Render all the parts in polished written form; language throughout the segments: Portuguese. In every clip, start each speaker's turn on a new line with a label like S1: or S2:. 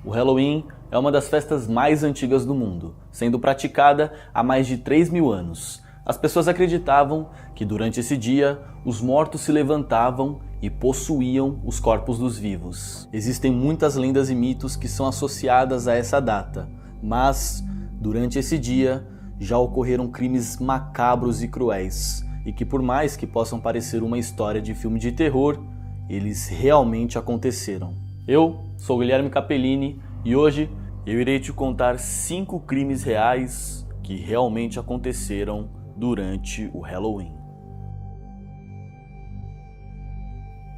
S1: O Halloween é uma das festas mais antigas do mundo, sendo praticada há mais de 3.000 anos. As pessoas acreditavam que durante esse dia, os mortos se levantavam e possuíam os corpos dos vivos. Existem muitas lendas e mitos que são associadas a essa data, mas durante esse dia já ocorreram crimes macabros e cruéis, e que por mais que possam parecer uma história de filme de terror, eles realmente aconteceram. Eu sou Guilherme Capellini e hoje eu irei te contar 5 crimes reais que realmente aconteceram durante o Halloween.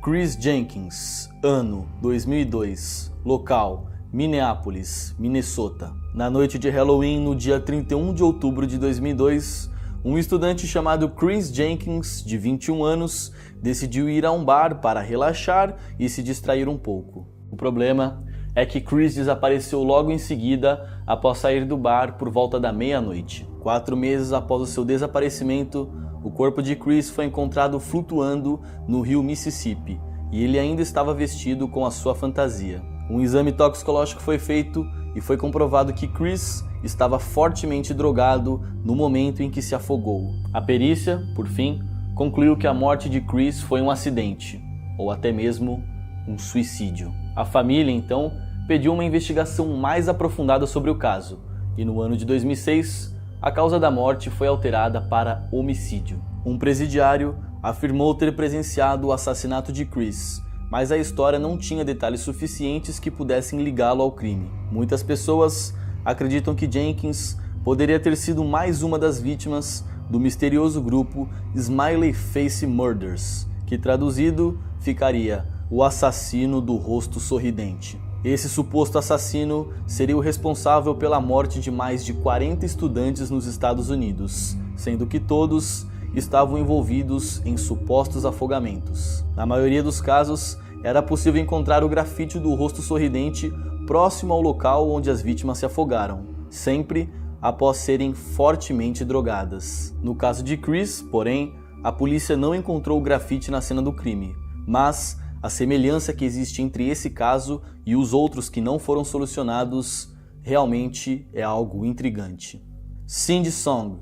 S1: Chris Jenkins, ano 2002, local Minneapolis, Minnesota. Na noite de Halloween, no dia 31 de outubro de 2002, um estudante chamado Chris Jenkins, de 21 anos, decidiu ir a um bar para relaxar e se distrair um pouco. O problema é que Chris desapareceu logo em seguida após sair do bar por volta da meia-noite. 4 meses após o seu desaparecimento, o corpo de Chris foi encontrado flutuando no rio Mississippi e ele ainda estava vestido com a sua fantasia. Um exame toxicológico foi feito e foi comprovado que Chris estava fortemente drogado no momento em que se afogou. A perícia, por fim, concluiu que a morte de Chris foi um acidente, ou até mesmo um suicídio. A família, então, pediu uma investigação mais aprofundada sobre o caso, e no ano de 2006, a causa da morte foi alterada para homicídio. Um presidiário afirmou ter presenciado o assassinato de Chris, mas a história não tinha detalhes suficientes que pudessem ligá-lo ao crime. Muitas pessoas acreditam que Jenkins poderia ter sido mais uma das vítimas do misterioso grupo Smiley Face Murders, que traduzido ficaria o assassino do rosto sorridente. Esse suposto assassino seria o responsável pela morte de mais de 40 estudantes nos Estados Unidos, sendo que todos estavam envolvidos em supostos afogamentos. Na maioria dos casos, era possível encontrar o grafite do rosto sorridente próximo ao local onde as vítimas se afogaram, sempre após serem fortemente drogadas. No caso de Chris, porém, a polícia não encontrou o grafite na cena do crime, mas a semelhança que existe entre esse caso e os outros que não foram solucionados realmente é algo intrigante. Cindy Song,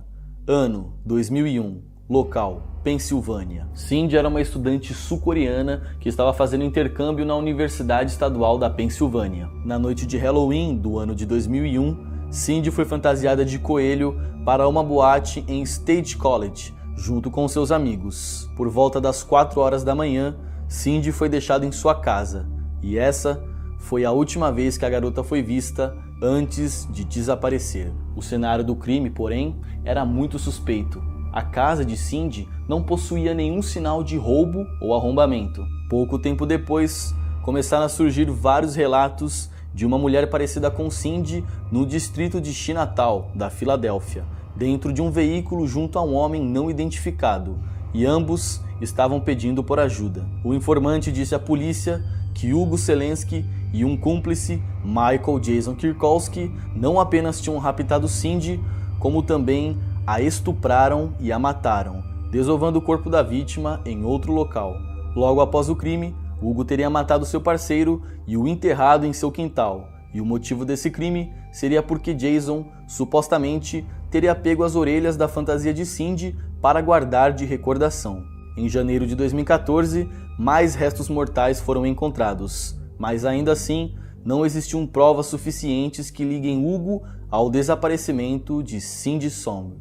S1: ano 2001, local Pensilvânia. Cindy era uma estudante sul-coreana que estava fazendo intercâmbio na Universidade Estadual da Pensilvânia. Na noite de Halloween do ano de 2001, Cindy foi fantasiada de coelho para uma boate em State College, junto com seus amigos. Por volta das 4 horas da manhã, Cindy foi deixada em sua casa, e essa foi a última vez que a garota foi vista antes de desaparecer. O cenário do crime, porém, era muito suspeito. A casa de Cindy não possuía nenhum sinal de roubo ou arrombamento. Pouco tempo depois, começaram a surgir vários relatos de uma mulher parecida com Cindy no distrito de Chinatown, da Filadélfia, dentro de um veículo junto a um homem não identificado, e ambos estavam pedindo por ajuda. O informante disse à polícia que Hugo Selensky e um cúmplice, Michael Jason Kirkowski, não apenas tinham raptado Cindy, como também a estupraram e a mataram, desovando o corpo da vítima em outro local. Logo após o crime, Hugo teria matado seu parceiro e o enterrado em seu quintal, e o motivo desse crime seria porque Jason, supostamente, teria pego as orelhas da fantasia de Cindy para guardar de recordação. Em janeiro de 2014, mais restos mortais foram encontrados, mas ainda assim, não existiam provas suficientes que liguem Hugo ao desaparecimento de Cindy Song.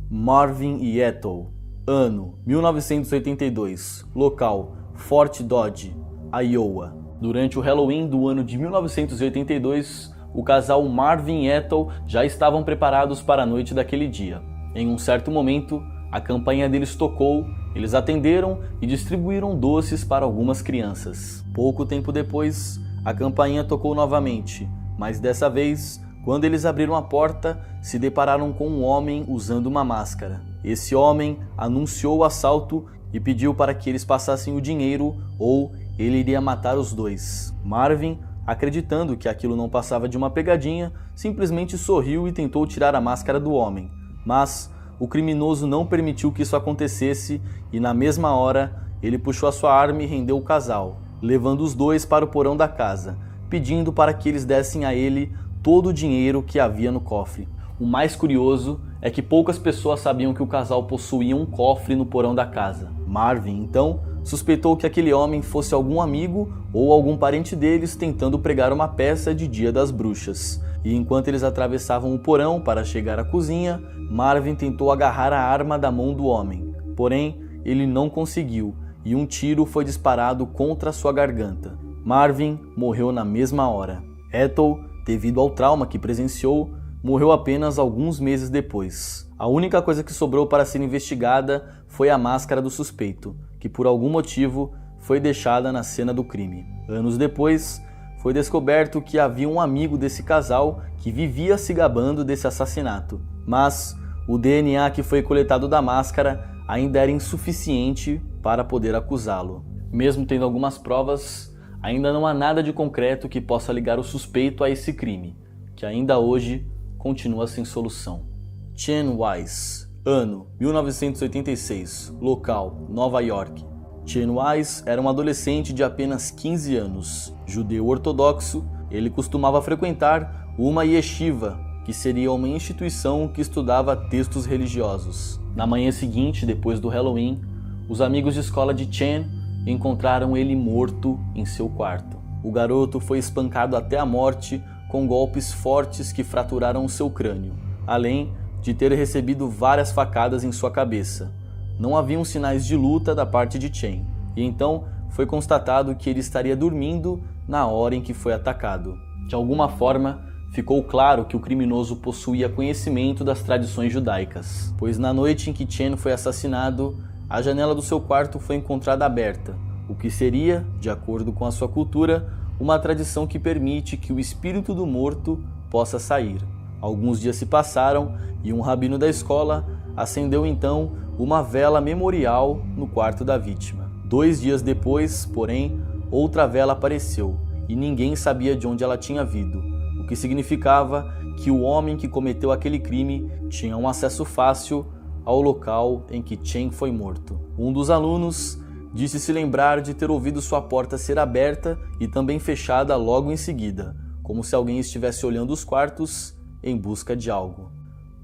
S1: Marvin Ethel, ano 1982, local Fort Dodge, Iowa. Durante o Halloween do ano de 1982, o casal Marvin e Ethel já estavam preparados para a noite daquele dia. Em um certo momento, a campainha deles tocou, eles atenderam e distribuíram doces para algumas crianças. Pouco tempo depois, a campainha tocou novamente, mas dessa vez, quando eles abriram a porta, se depararam com um homem usando uma máscara. Esse homem anunciou o assalto e pediu para que eles passassem o dinheiro ou ele iria matar os dois. Marvin, acreditando que aquilo não passava de uma pegadinha, simplesmente sorriu e tentou tirar a máscara do homem. Mas o criminoso não permitiu que isso acontecesse e na mesma hora ele puxou a sua arma e rendeu o casal, levando os dois para o porão da casa, pedindo para que eles dessem a ele todo o dinheiro que havia no cofre. O mais curioso é que poucas pessoas sabiam que o casal possuía um cofre no porão da casa. Marvin, então, suspeitou que aquele homem fosse algum amigo ou algum parente deles tentando pregar uma peça de Dia das Bruxas. E enquanto eles atravessavam o porão para chegar à cozinha, Marvin tentou agarrar a arma da mão do homem. Porém, ele não conseguiu e um tiro foi disparado contra sua garganta. Marvin morreu na mesma hora. Ethel, devido ao trauma que presenciou, morreu apenas alguns meses depois. A única coisa que sobrou para ser investigada foi a máscara do suspeito, que por algum motivo foi deixada na cena do crime. Anos depois, foi descoberto que havia um amigo desse casal que vivia se gabando desse assassinato. Mas o DNA que foi coletado da máscara ainda era insuficiente para poder acusá-lo. Mesmo tendo algumas provas, ainda não há nada de concreto que possa ligar o suspeito a esse crime, que ainda hoje continua sem solução. Chen Wise, ano 1986, local Nova York. Chen Wise era um adolescente de apenas 15 anos. Judeu ortodoxo, ele costumava frequentar uma yeshiva, que seria uma instituição que estudava textos religiosos. Na manhã seguinte, depois do Halloween, os amigos de escola de Chen encontraram ele morto em seu quarto. O garoto foi espancado até a morte com golpes fortes que fraturaram seu crânio, além de ter recebido várias facadas em sua cabeça. Não haviam sinais de luta da parte de Chen, e então foi constatado que ele estaria dormindo na hora em que foi atacado. De alguma forma, ficou claro que o criminoso possuía conhecimento das tradições judaicas, pois na noite em que Chen foi assassinado, a janela do seu quarto foi encontrada aberta, o que seria, de acordo com a sua cultura, uma tradição que permite que o espírito do morto possa sair. Alguns dias se passaram e um rabino da escola acendeu então uma vela memorial no quarto da vítima. 2 dias depois, porém, outra vela apareceu e ninguém sabia de onde ela tinha vindo, o que significava que o homem que cometeu aquele crime tinha um acesso fácil ao local em que Chen foi morto. Um dos alunos disse se lembrar de ter ouvido sua porta ser aberta e também fechada logo em seguida, como se alguém estivesse olhando os quartos em busca de algo.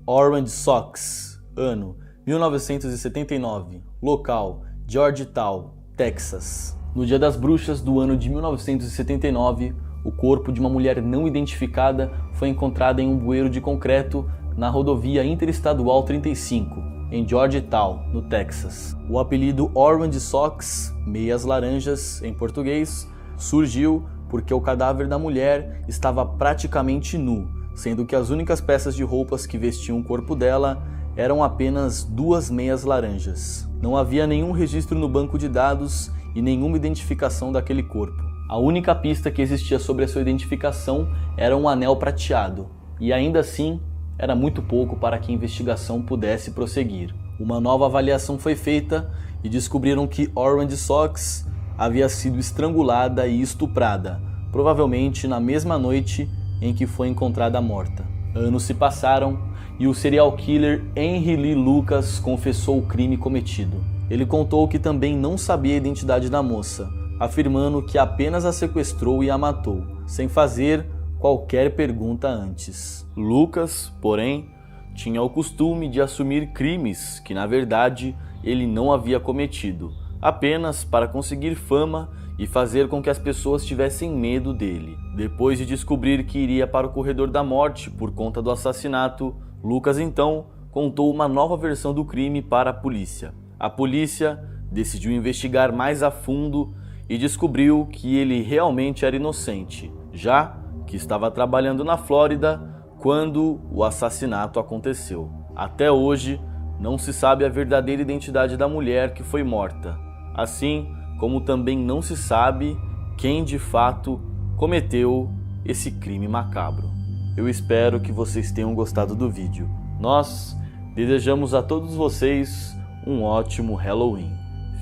S1: Orange Sox, ano 1979, local Georgetown, Texas. No Dia das Bruxas do ano de 1979, o corpo de uma mulher não identificada foi encontrado em um bueiro de concreto na rodovia interestadual 35, em Georgetown, no Texas. O apelido Orange Sox, meias laranjas em português, surgiu porque o cadáver da mulher estava praticamente nu, sendo que as únicas peças de roupas que vestiam o corpo dela eram apenas 2 meias laranjas. Não havia nenhum registro no banco de dados e nenhuma identificação daquele corpo. A única pista que existia sobre a sua identificação era um anel prateado, e ainda assim era muito pouco para que a investigação pudesse prosseguir. Uma nova avaliação foi feita e descobriram que Orange Sox havia sido estrangulada e estuprada, provavelmente na mesma noite em que foi encontrada morta. Anos se passaram e o serial killer Henry Lee Lucas confessou o crime cometido. Ele contou que também não sabia a identidade da moça, afirmando que apenas a sequestrou e a matou, sem fazer qualquer pergunta antes. Lucas, porém, tinha o costume de assumir crimes que, na verdade, ele não havia cometido, apenas para conseguir fama e fazer com que as pessoas tivessem medo dele. Depois de descobrir que iria para o corredor da morte por conta do assassinato, Lucas então contou uma nova versão do crime para a polícia. A polícia decidiu investigar mais a fundo e descobriu que ele realmente era inocente, já que estava trabalhando na Flórida quando o assassinato aconteceu. Até hoje, não se sabe a verdadeira identidade da mulher que foi morta, assim como também não se sabe quem de fato cometeu esse crime macabro. Eu espero que vocês tenham gostado do vídeo. Nós desejamos a todos vocês um ótimo Halloween.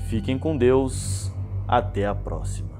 S1: Fiquem com Deus. Até a próxima.